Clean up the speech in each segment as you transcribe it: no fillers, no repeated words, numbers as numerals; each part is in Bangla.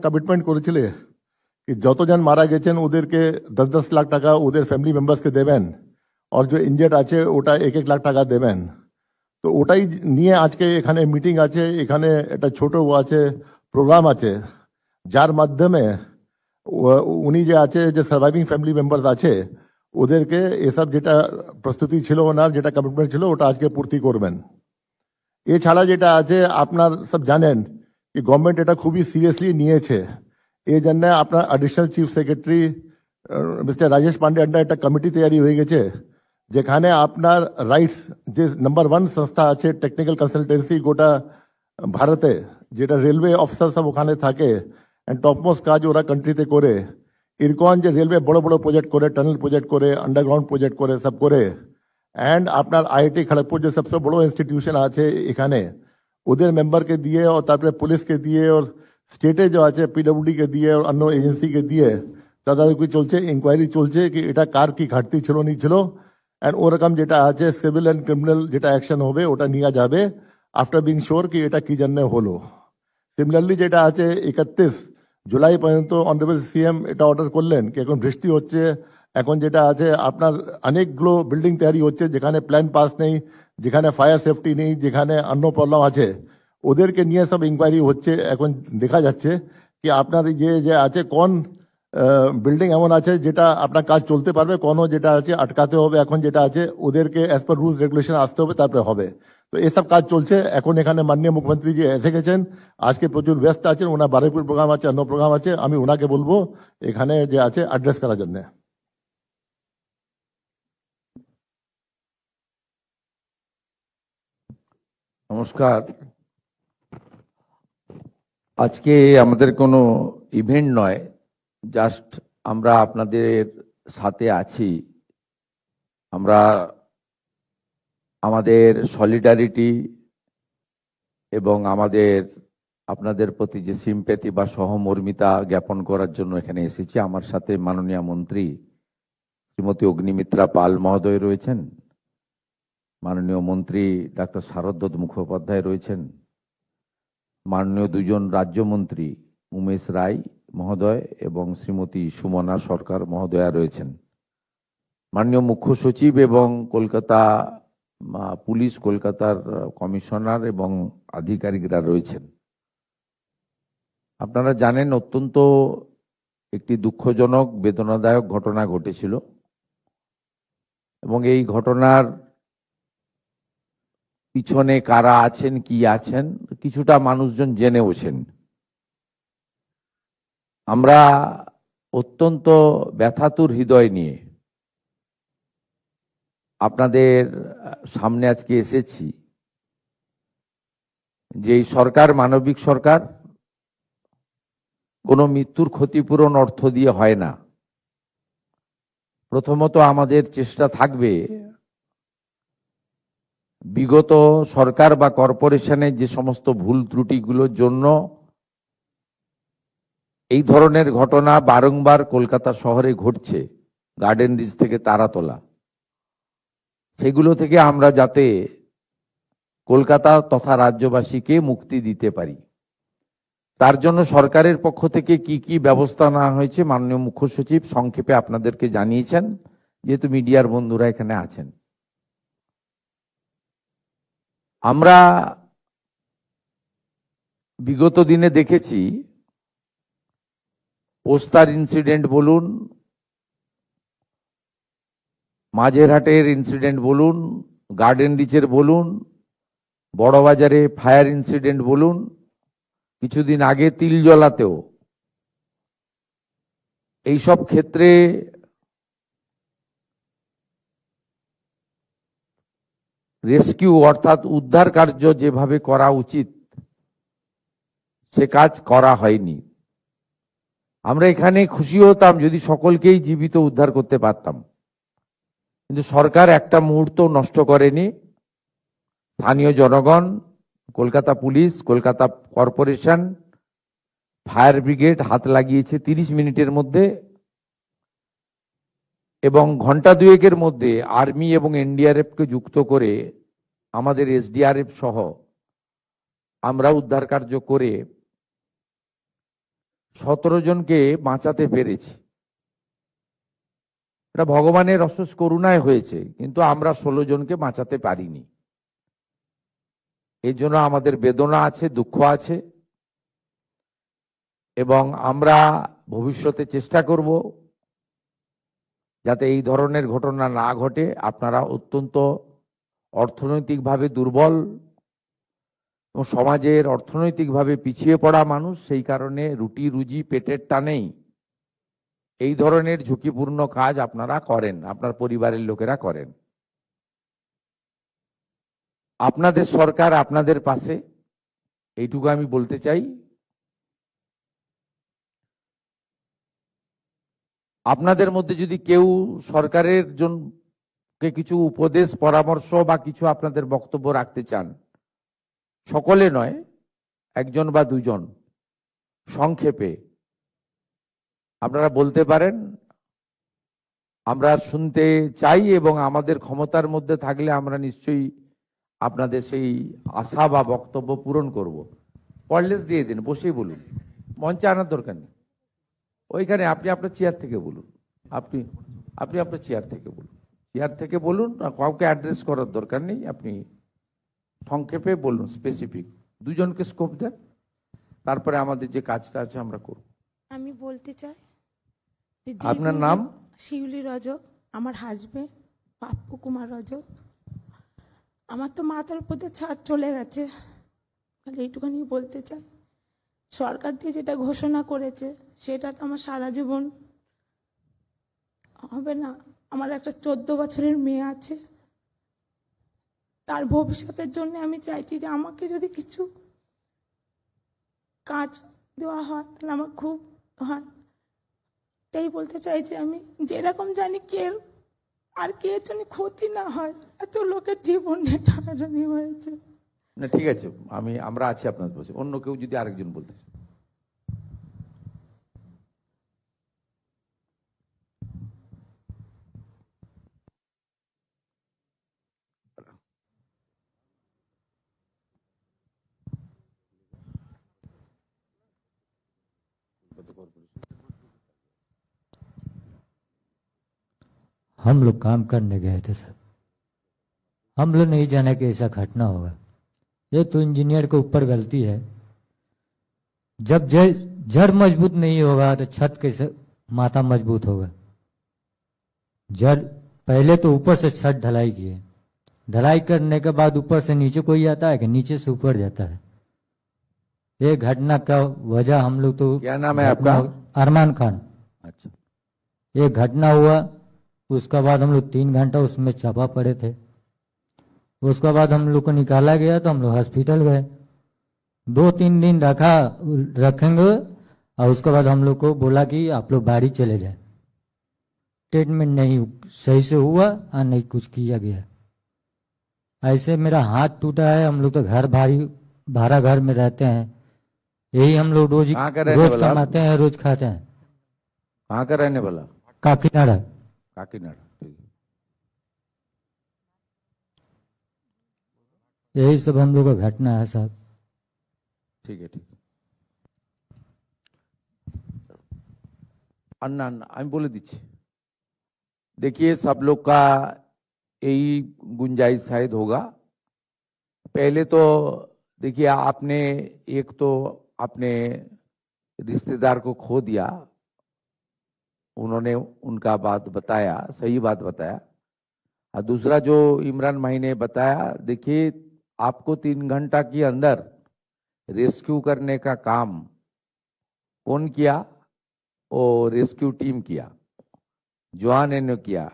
কমিটমেন্ট করেছিলে कि যতজন মারা গেছেন ওদেরকে 10-10 লাখ টাকা ওদের ফ্যামিলি মেম্বার্সকে দেবেন, আর যে ইনজার্ড আছে ওটা 1-1 লাখ টাকা দেবেন। তো ওটাই নিয়ে আজকে এখানে মিটিং আছে, এখানে একটা ছোট আছে প্রোগ্রাম আছে, যার মাধ্যমে উনি যে আছে যে সার্ভাইভিং ফ্যামিলি মেম্বার্স আছে ওদেরকে এসব যেটা প্রস্তুতি ছিল ওনার, যেটা কমিটমেন্ট ছিল ওটা আজকে পূর্তি করবেন। এছাড়া যেটা আছে আপনার সব জানেন कि गवर्नमेंट এটা খুবই সিরিয়াসলি নিয়েছে। এই জন্য আপনার additional chief secretary mister Rajesh Pandey under একটা কমিটি তৈরি হয়ে গেছে, যেখানে আপনার রাইটস যে নাম্বার 1 সংস্থা আছে টেকনিক্যাল কনসালটেন্সি গোটা ভারতে, যেটা রেলওয়ে অফিসার সব ওখানে থাকে এন্ড টপমোস্ট কাজ ওরা কান্ট্রিতে করে, এরকম যে রেলওয়ে বড় বড় প্রজেক্ট করে, টানেল প্রজেক্ট করে, আন্ডারগ্রাউন্ড প্রজেক্ট করে, সব করে। এন্ড আপনার আইআইটি খড়গপুর যে সবচেয়ে বড় ইনস্টিটিউশন আছে এখানে, ওদের মেম্বারকে দিয়ে और তারপরে পুলিশকে দিয়ে और স্টেটে যে আছে পিডব্লিউডি কে দিয়ে और অন্য এজেন্সিকে দিয়ে তদারকি চলছে, ইনকোয়ারি চলছে কি এটা কার কি ঘাটতি ছিল নি ছিল। এন্ড ওরকম যেটা আছে সিভিল এন্ড ক্রিমিনাল যেটা অ্যাকশন হবে ওটা নিয়ে যাবে আফটার বিং শিওর কি এটা কি জন্য হলো। সিমিলারলি যেটা আছে 31 জুলাই পর্যন্ত অনারেবল সিএম এটা অর্ডার করলেন কি এখন বৃষ্টি হচ্ছে, এখন যেটা আছে আপনার অনেকগুলো বিল্ডিং তৈরি হচ্ছে যেখানে প্ল্যান পাস নেই, যেখানে ফায়ার সেফটি নেই, যেখানে অন্য প্রবলেম আছে, ওদেরকে নিয়ে সব ইনকোয়ারি হচ্ছে। এখন দেখা যাচ্ছে কি আপনার যে আছে কোন বিল্ডিং এমন আছে যেটা আপনার কাজ চলতে পারবে, কোনো যেটা আছে আটকাতে হবে। এখন যেটা আছে ওদেরকে অ্যাজ পার রুলস রেগুলেশন আসতে হবে, তারপরে হবে। তো এসব কাজ চলছে। এখন এখানে মাননীয় মুখ্যমন্ত্রী যে এসে গেছেন, আজকে প্রচুর ব্যস্ত আছেন, ওনার বারুইপুর প্রোগ্রাম আছে, অন্য প্রোগ্রাম আছে, আমি ওনাকে বলবো এখানে যে আছে অ্যাড্রেস করার জন্য। নমস্কার। আজকে আমাদের কোনো ইভেন্ট নয়, জাস্ট আমরা আপনাদের সাথে আছি। আমরা আমাদের সলিডারিটি এবং আপনাদের প্রতি যে সিম্প্যাথি বা সহমর্মিতা জ্ঞাপন করার জন্য এখানে এসেছি। আমার সাথে মাননীয় মন্ত্রী শ্রীমতী অগ্নিমিত্রা পাল মহোদয় রয়েছেন, মাননীয় মন্ত্রী ডাক্তার শারদত্ত মুখোপাধ্যায় রয়েছেন, মাননীয় দুজন রাজ্যমন্ত্রী উমেশ রায় মহোদয় এবং শ্রীমতী সুমনা সরকার মহোদয়া রয়েছেন, মাননীয় মুখ্য সচিব এবং কলকাতা পুলিশ, কলকাতার কমিশনার এবং আধিকারিকরা রয়েছেন। আপনারা জানেন অত্যন্ত একটি দুঃখজনক বেদনাদায়ক ঘটনা ঘটেছিল এবং এই ঘটনার পিছনে কারা আছেন, কি আছেন, কিছুটা মানুষজন জেনেওছেন। আমরা অত্যন্ত ব্যথাতুর হৃদয় নিয়ে আপনাদের সামনে আজকে এসেছি। যে এই সরকার মানবিক সরকার, কোনো মৃত্যুর ক্ষতিপূরণ অর্থ দিয়ে হয় না। প্রথমত আমাদের চেষ্টা থাকবে বিগত সরকার বা কর্পোরেশনের যে সমস্ত ভুল ত্রুটিগুলোর জন্য এই ধরনের ঘটনা বারংবার কলকাতা শহরে ঘটছে, গার্ডেন রিচ থেকে তারাতলা, সেগুলো থেকে আমরা যাতে কলকাতা তথা রাজ্যবাসীকে মুক্তি দিতে পারি, তার জন্য সরকারের পক্ষ থেকে কি কি ব্যবস্থা নেওয়া হয়েছে মাননীয় মুখ্য সচিব সংক্ষেপে আপনাদেরকে জানিয়েছেন, যেহেতু মিডিয়ার বন্ধুরা এখানে আছেন। আমরা বিগত দিনে দেখেছি পোস্তার ইনসিডেন্ট বলুন, মাঝেরহাটের ইনসিডেন্ট বলুন, গার্ডেন রিচের বলুন, বড়বাজারে ফায়ার ইনসিডেন্ট বলুন, কিছুদিন আগে তিলজলাতেও, এইসব ক্ষেত্রে রেস্কিউ অর্থাৎ উদ্ধার কার্য যেভাবে করা উচিত সে কাজ করা হয়নি। আমরা এখানে খুশি হতাম যদি সকলকেই জীবিত উদ্ধার করতে পারতাম, কিন্তু সরকার একটা মুহূর্ত নষ্ট করেনি। স্থানীয় জনগণ, Kolkata police, Kolkata corporation, fire brigade হাত লাগিয়েছে 30 মিনিটের মধ্যে, এবং ঘন্টা দুয়েকের মধ্যে আর্মি এবং এনডিআরএফ কে যুক্ত করে আমাদের এসডিআরএফ সহ আমরা উদ্ধার কার্য করে 17 জনকে বাঁচাতে পেরেছি। এটা ভগবানের অশেষ করুণায় হয়েছে, কিন্তু আমরা 16 জনকে বাঁচাতে পারিনি। এই জন্য আমাদের বেদনা আছে, দুঃখ আছে, এবং আমরা ভবিষ্যতে চেষ্টা করব যাতে এই ধরনের ঘটনা না ঘটে। আপনারা অত্যন্ত অর্থনৈতিকভাবে দুর্বল এবং সমাজের অর্থনৈতিকভাবে পিছিয়ে পড়া মানুষ, সেই কারণে রুটি রুজি পেটের টানেই এই ধরনের ঝুঁকিপূর্ণ কাজ আপনারা করেন, আপনার পরিবারের লোকেরা করেন। আপনাদের সরকার আপনাদের পাশে, এইটুকু আমি বলতে চাই। আপনাদের মধ্যে যদি কেউ সরকারের জন্য কিছু উপদেশ পরামর্শ বা কিছু আপনাদের বক্তব্য রাখতে চান, সকলে নয়, একজন বা দুজন সংক্ষেপে আপনারা বলতে পারেন। আমরা শুনতে চাই এবং আমাদের ক্ষমতার মধ্যে থাকলে আমরা নিশ্চয়ই আপনাদের সেই আশা বা বক্তব্য পূরণ করব। ওয়্যারলেস দিয়ে দিন, বসেই বলুন, মঞ্চে আনার দরকার নেই। ওইখানে আপনি আপনার চেয়ার থেকে বলুন, আপনি আপনার চেয়ার থেকে বলুন, চেয়ার থেকে বলুন, কাউকে অ্যাড্রেস করার দরকার নেই। আপনি সংক্ষেপে বলুন, স্পেসিফিক। দুজনকে স্কোপ দেন, তারপরে আমাদের যে কাজটা আছে আমরা করব। আমি বলতে চাই যে আপনার নাম? শিউলি রজক, আমার হাজবেন্ড পাপ্পু কুমার রজক। আমার তো মাথার উপর দিয়ে ছাদ চলে গেছে, খালি এইটুখানি বলতে চাই। সরকার দিয়ে যেটা ঘোষণা করেছে সেটা তো আমার সারা জীবন হবে না। আমার একটা 14 বছরের মেয়ে আছে, তার ভবিষ্যতের জন্য আমি চাইছি যে আমাকে যদি কিছু কাজ দেওয়া হয় তাহলে আমার খুব হয়। এটাই বলতে চাইছি আমি, যেরকম জানি আর কে জন্য ক্ষতি না হয়। এত লোকের জীবন টানাটানি হয়েছে। না, ঠিক আছে, আমরা আছি আপনার পাশে। অন্য কেউ যদি আরেকজন বলতে চায়। हम लोग काम करने गए थे सर, हम लोग नहीं जाने कि ऐसा घटना होगा। ये तो इंजीनियर के ऊपर गलती है। जब जड़ मजबूत नहीं होगा तो छत कैसे माथा मजबूत होगा। जड़ पहले तो ऊपर से छत ढलाई किए, ढलाई करने के बाद ऊपर से नीचे कोई आता है कि नीचे से ऊपर जाता है। ये घटना का वजह हम लोग तो, क्या नाम है आपका? अरमान खान। अच्छा, ये घटना हुआ, उसका बाद हम लोग 3 घंटा उसमें चापा पड़े थे। उसके बाद हम लोग को निकाला गया तो हम लोग हॉस्पिटल गए, 2-3 दिन रखेंगे, और उसके बाद हम लोग को बोला कि आप लोग बाड़ी चले जाए। ट्रीटमेंट नहीं सही से हुआ और नहीं कुछ किया गया। ऐसे मेरा हाथ टूटा है। हम लोग तो भाड़ा घर में रहते हैं, यही हम लोग रोज कमाते हैं, रोज खाते हैं। कहाँ का रहने वाला? काकीनाडा। काकीनाडा, ठीक है। यही सब हम लोग का घटना है साहब। ठीक है, ठीक है। अन्ना আমি বলে দিচ্ছি। देखिए, सब लोग का यही गुंजाइश शायद होगा। पहले तो देखिए, आपने एक तो अपने रिश्तेदार को खो दिया, उन्होंने उनका बात बताया, सही बात बताया। और दूसरा जो इमरान भाई ने बताया, देखिए आपको 3 घंटा के अंदर रेस्क्यू करने का काम कौन किया? वो रेस्क्यू टीम किया, जवान ने किया।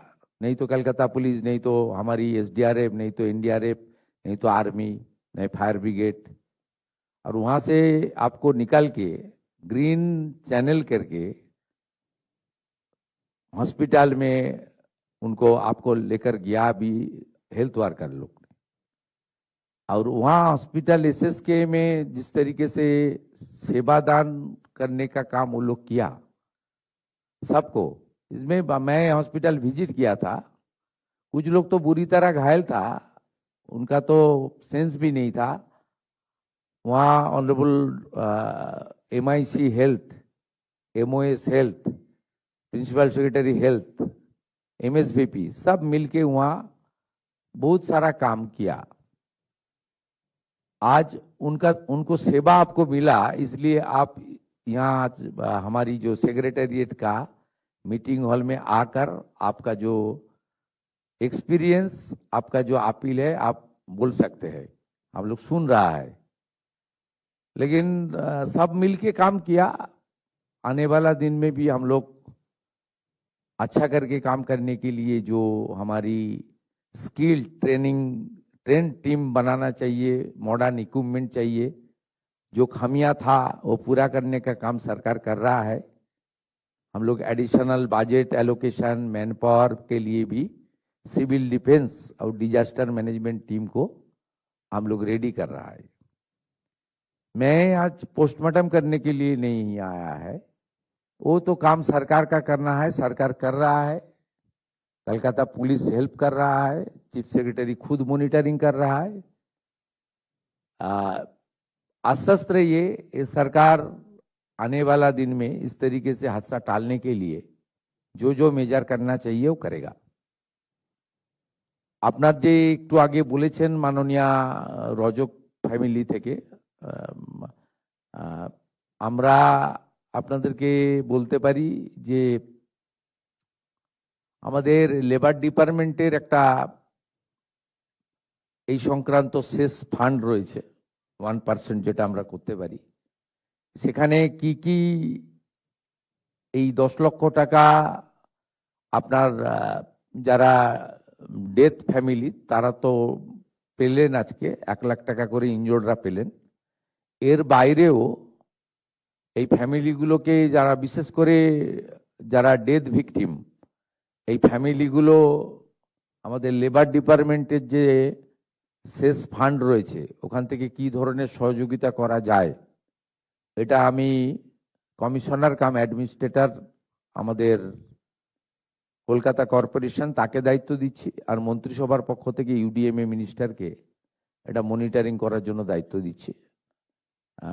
नहीं तो कलकत्ता पुलिस, नहीं तो हमारी SDRF, नहीं तो NDRF, नहीं तो आर्मी, नहीं फायर ब्रिगेड। और वहां से आपको निकाल के ग्रीन चैनल करके हॉस्पिटल में उनको आपको लेकर गया भी हेल्थ वर्कर लोग ने। और वहाँ हॉस्पिटल SSK में जिस तरीके से सेवादान करने का काम वो लोग किया सबको, इसमें मैं हॉस्पिटल विजिट किया था। कुछ लोग तो बुरी तरह घायल था, उनका तो सेंस भी नहीं था। वहाँ honourable MIC health MOS health, principal secretary health, MSVP सब मिलके वहाँ बहुत सारा काम किया। आज उनको सेवा आपको मिला, इसलिए आप यहाँ आज हमारी जो सेक्रेटेरिएट का मीटिंग हॉल में आकर आपका जो एक्सपीरियंस, आपका जो अपील है आप बोल सकते हैं, हम लोग सुन रहा है। लेकिन सब मिलके काम किया। आने वाला दिन में भी हम लोग अच्छा करके काम करने के लिए जो हमारी स्किल ट्रेन टीम बनाना चाहिए, मॉडर्न इक्विपमेंट चाहिए, जो खामियां था वो पूरा करने का काम सरकार कर रहा है। हम लोग additional budget allocation, man power के लिए भी सिविल डिफेंस और डिजास्टर मैनेजमेंट टीम को हम लोग रेडी कर रहा है। मैं आज पोस्टमार्टम करने के लिए नहीं आया है, वो तो काम सरकार का करना है, सरकार कर रहा है। कलकत्ता पुलिस हेल्प कर रहा है, चीफ सेक्रेटरी खुद मॉनिटरिंग कर रहा है। आश्वस्त रहिए, ये सरकार आने वाला दिन में इस तरीके से हादसा टालने के लिए जो जो मेजर करना चाहिए वो करेगा। আপনার যে একটু আগে বলেছেন মাননীয় রজক ফ্যামিলি থেকে, আমরা আপনাদেরকে বলতে পারি যে আমাদের লেবার ডিপার্টমেন্টের একটা এই সংক্রান্ত শেষ ফান্ড রয়েছে 1% যেটা আমরা করতে পারি। সেখানে কি কি এই 10 লক্ষ টাকা আপনার যারা ডেথ ফ্যামিলি তারা তো পেলেন, আজকে 1 লাখ টাকা করে ইনজোর্ডরা পেলেন। এর বাইরেও এই ফ্যামিলিগুলোকে যারা বিশেষ করে যারা ডেথ ভিকটিম, এই ফ্যামিলিগুলো আমাদের লেবার ডিপার্টমেন্টের যে শেষ ফান্ড রয়েছে ওখান থেকে কি ধরনের সহযোগিতা করা যায়, এটা আমি কমিশনার কাম অ্যাডমিনিস্ট্রেটর আমাদের কলকাতা কর্পোরেশন তাকে দায়িত্ব দিচ্ছি, আর মন্ত্রিসভার পক্ষ থেকে UDMA মিনিস্টারকে এটা মনিটরিং করার জন্য দায়িত্ব দিচ্ছি।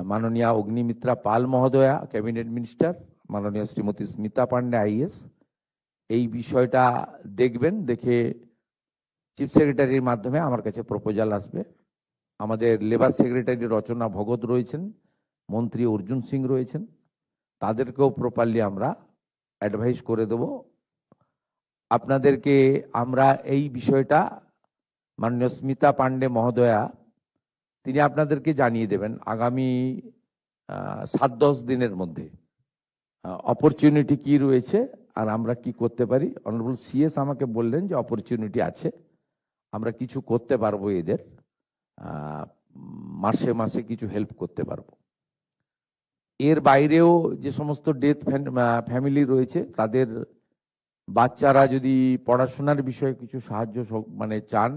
মাননীয় অগ্নিমিত্রা পাল মহোদয়া ক্যাবিনেট মিনিস্টার, মাননীয় শ্রীমতী স্মিতা পান্ডে IAS এই বিষয়টা দেখবেন, দেখে চিফ সেক্রেটারির মাধ্যমে আমার কাছে প্রপোজাল আসবে। আমাদের লেবার সেক্রেটারি রচনা ভগত রয়েছেন, মন্ত্রী অর্জুন সিং রয়েছেন, তাদেরকেও প্রপারলি আমরা অ্যাডভাইস করে দেব। আপনাদেরকে আমরা এই বিষয়টা মাননীয় স্মিতা পান্ডে মহোদয়া তিনি আপনাদেরকে জানিয়ে দেবেন আগামী 7-10 দিনের মধ্যে অপরচুনিটি কি রয়েছে আর আমরা কি করতে পারি। অনারেবল CS আমাকে বললেন যে অপরচুনিটি আছে, আমরা কিছু করতে পারবো, এদের মাসে মাসে কিছু হেল্প করতে পারবো। এর বাইরেও যে সমস্ত ডেথ ফ্যামিলি রয়েছে তাদের বাচ্চারা যদি পড়াশোনার বিষয়ে কিছু সাহায্য মানে চান,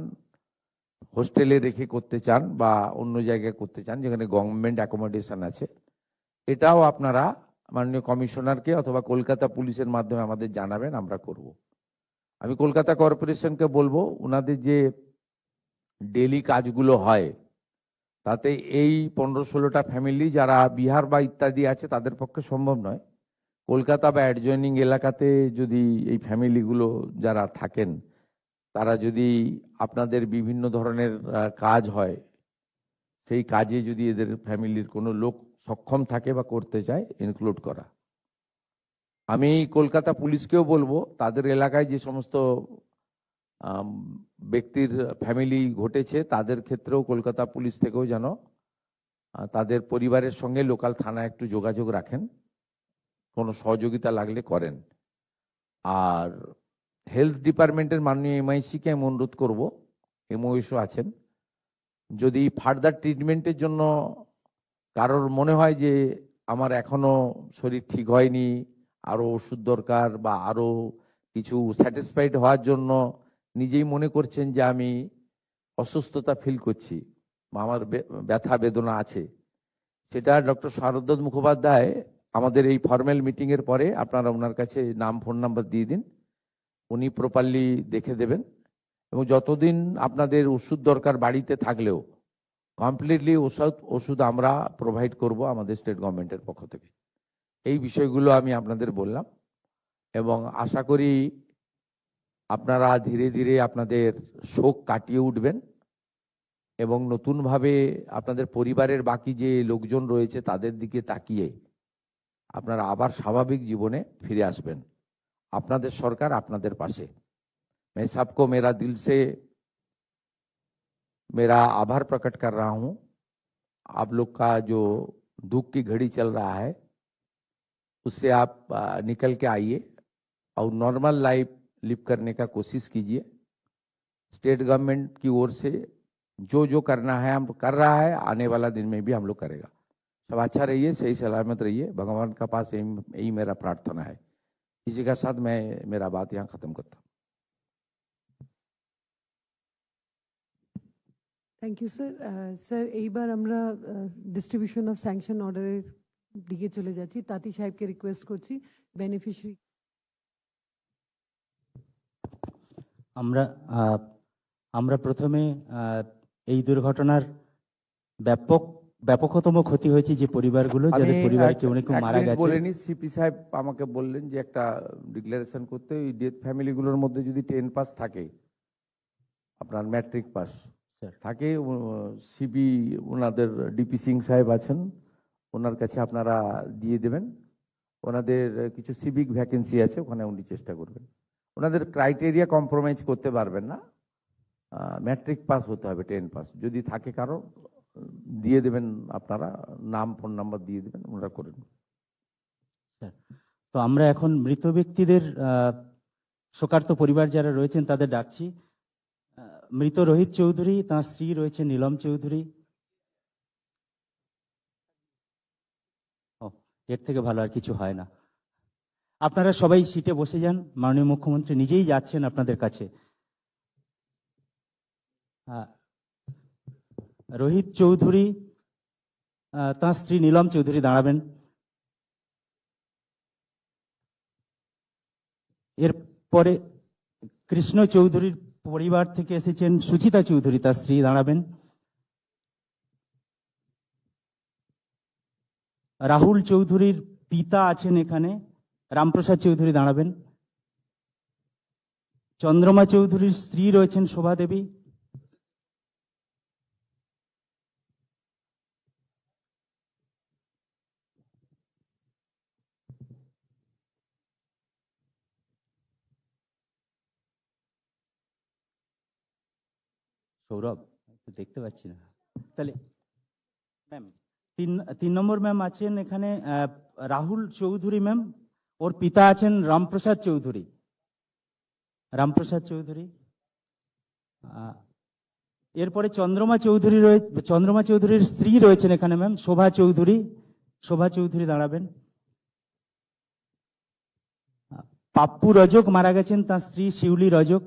হোস্টেলে রেখে করতে চান বা অন্য জায়গায় করতে চান যেখানে গভর্নমেন্ট অ্যাকোমোডেশন আছে, এটাও আপনারা মাননীয় কমিশনারকে অথবা কলকাতা পুলিশের মাধ্যমে আমাদের জানাবেন, আমরা করব। আমি কলকাতা কর্পোরেশনকে বলবো ওনাদের যে ডেলি কাজগুলো হয় তাতে এই 15-16টা ফ্যামিলি যারা বিহার বা ইত্যাদি আছে তাদের পক্ষে সম্ভব নয়। কলকাতা বা অ্যাডজয়নিং এলাকাতে যদি এই ফ্যামিলিগুলো যারা থাকেন তারা যদি আপনাদের বিভিন্ন ধরনের কাজ হয়, সেই কাজে যদি এদের ফ্যামিলির কোনো লোক সক্ষম থাকে বা করতে চায় ইনক্লুড করা। আমি কলকাতা পুলিশকেও বলবো তাদের এলাকায় যে সমস্ত ব্যক্তির ফ্যামিলি ঘটেছে তাদের ক্ষেত্রেও কলকাতা পুলিশ থেকেও যেন তাদের পরিবারের সঙ্গে লোকাল থানায় একটু যোগাযোগ রাখেন, কোনো সহযোগিতা লাগলে করেন। আর হেলথ ডিপার্টমেন্টের মাননীয় MIC-কে আমি অনুরোধ করবো, MOSও আছেন, যদি ফার্দার ট্রিটমেন্টের জন্য কারোর মনে হয় যে আমার এখনো শরীর ঠিক হয়নি, আরো ওষুধ দরকার বা আরো কিছু স্যাটিসফাইড হওয়ার জন্য নিজেই মনে করছেন যে আমি অসুস্থতা ফিল করছি বা আমার ব্যথা বেদনা আছে, সেটা ডক্টর শারদত্ত মুখোপাধ্যায় আমাদের এই ফর্মাল মিটিং এর পরে আপনারা ওনার কাছে নাম ফোন নাম্বার দিয়ে দিন, উনি প্রপারলি দেখে দেবেন। এবং যতদিন আপনাদের ওষুধ দরকার বাড়িতে থাকলেও কমপ্লিটলি ওষুধ আমরা প্রোভাইড করব আমাদের স্টেট গভর্নমেন্টের পক্ষ থেকে। এই বিষয়গুলো আমি আপনাদের বললাম এবং আশা করি আপনারা ধীরে ধীরে আপনাদের শোক কাটিয়ে উঠবেন এবং নতুনভাবে আপনাদের পরিবারের বাকি যে লোকজন রয়েছে তাদের দিকে তাকিয়ে আপনারা আবার স্বাভাবিক জীবনে ফিরে আসবেন। আপনাদের সরকার আপনাদের পাশে। मैं सबको मेरा दिल से मेरा आभार प्रकट कर रहा हूं। आप लोग का जो दुख की घड़ी चल रहा है उससे आप निकल के आइए और नॉर्मल लाइफ लिव करने का कोशिश कीजिए। स्टेट गवर्नमेंट की ओर से जो जो करना है हम कर रहा है, आने वाला दिन में भी हम लोग करेगा। सब अच्छा रहिए, सही सलामत रहिए, भगवान का पास यही मेरा प्रार्थना है। इसी के साथ मैं मेरा बात यहाँ खत्म करता हूँ। Thank you sir. স্যার এইবার আমরা ডিস্ট্রিবিউশন অফ স্যাংশন অর্ডারের দিকে চলে যাচ্ছি। তাঁতি সাহেবকে রিকোয়েস্ট করছি বেনিফিশিয়ারি। আমরা প্রথমে এই দুর্ঘটনার ব্যাপকতম ক্ষতি হয়েছে যে পরিবারগুলো যাদের পরিবারে কেউ না কেউ মারা গেছে। বলেনি সিপি সাহেব আমাকে বললেন যে একটা ডিক্লারেশন করতে, ওই ডেথ ফ্যামিলিগুলোর মধ্যে যদি 10 পাস থাকে, আপনার ম্যাট্রিক পাস থাকে, সিপি ওনাদের ডিপি সিং সাহেব আছেন, ওনার কাছে আপনারা দিয়ে দেবেন। ওনাদের কিছু সিভিক ভ্যাকেন্সি আছে, ওখানে উনি চেষ্টা করবেন। ওনাদের ক্রাইটেরিয়া কম্প্রোমাইজ করতে পারবেন না, ম্যাট্রিক পাস হতে হবে, 10 পাস যদি থাকে কারো দিয়ে দেবেন, আপনারা নাম ফোন নাম্বার দিয়ে দেবেন, ওনারা করেন। তো আমরা এখন মৃত ব্যক্তিদের শোকার্ত পরিবার যারা রয়েছেন তাদের ডাকছি। মৃত রোহিত চৌধুরী, তার স্ত্রী রয়েছে নীলম চৌধুরী। এর থেকে ভালো আর কিছু হয় না। আপনারা সবাই সিটে বসে যান, মাননীয় মুখ্যমন্ত্রী নিজেই যাচ্ছেন আপনাদের কাছে। রোহিত চৌধুরী, তার স্ত্রী নীলম চৌধুরী দাঁড়াবেন। এরপরে কৃষ্ণ চৌধুরীর পরিবার থেকে এসেছেন সুচিতা চৌধুরী, তার স্ত্রী দাঁড়াবেন। রাহুল চৌধুরীর পিতা আছেন এখানে, রামপ্রসাদ চৌধুরী দাঁড়াবেন। চন্দ্রমা চৌধুরীর স্ত্রী রয়েছেন শোভা দেবী। সৌরভ দেখতে পাচ্ছি না, তাহলে ম্যাম তিন নম্বর ম্যাম আছেন এখানে রাহুল চৌধুরী ম্যাম, ওর পিতা আছেন রামপ্রসাদ চৌধুরী। রামপ্রসাদ চৌধুরী। এরপরে চন্দ্রমা চৌধুরীর স্ত্রী রয়েছেন এখানে ম্যাম, শোভা চৌধুরী। শোভা চৌধুরী দাঁড়াবেন। পাপ্পু রজক মারা গেছেন, তার স্ত্রী শিউলি রজক।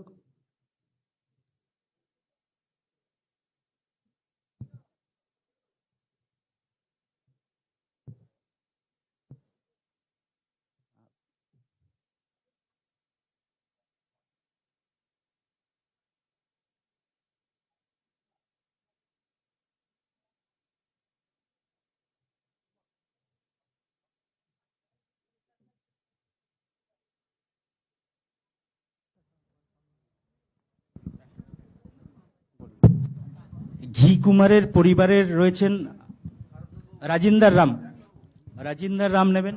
ঘি কুমারের পরিবারের রয়েছেন রাজিন্দার রাম। রাজিন্দার রাম নেবেন।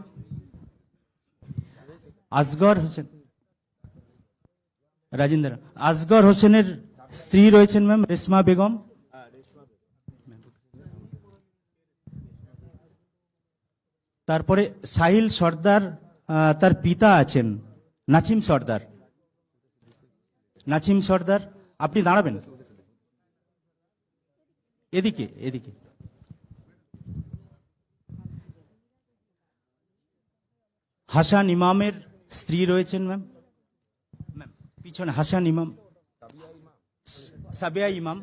আসগর হোসেন। রাজিন্দার আসগর হোসেনের স্ত্রী রয়েছেন ম্যাম রেশমা বেগম। তারপরে সাহিল সর্দার, তার পিতা আছেন নাছিম সর্দার। নাছিম সর্দার, আপনি দাঁড়াবেন এদিকে। এদিকে হাসান ইমামের স্ত্রী রয়েছেন ম্যাম। ম্যাম পিছনে হাসান ইমাম, সাবিয়া ইমাম।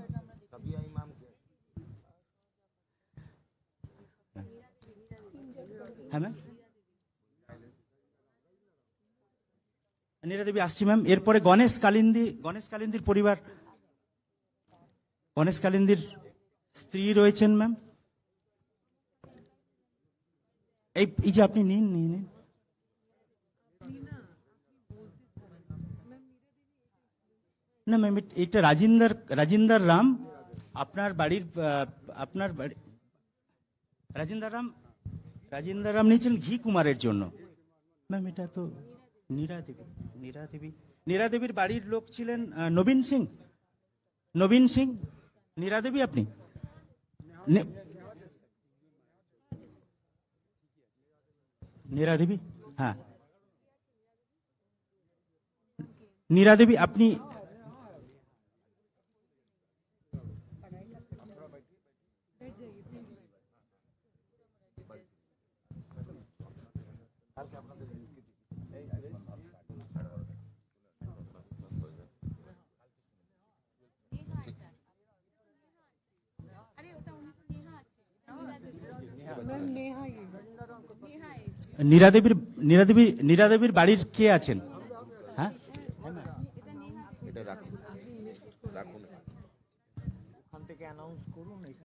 হ্যাঁ ম্যাম, নীরা দেবী আসছি ম্যাম। এরপরে গণেশ কালিন্দির পরিবার, গণেশ কালিন্দির স্ত্রী রয়েছেন ম্যাম। এই যে আপনি নিন নিন নিন। না ম্যাম, এটা রাজিন্দার রাম, আপনার বাড়ির আপনার বাড়ি রাজিন্দার রাম নিয়েছেন ঘি কুমারের জন্য। ম্যাম এটা তো নীরা দেবীর বাড়ির লোক ছিলেন নবীন সিং। নীরা দেবী আপনি নীরা দেবী, হ্যাঁ নীরা দেবী আপনি নীরা দেবীর বাড়ির কে আছেন? হ্যাঁ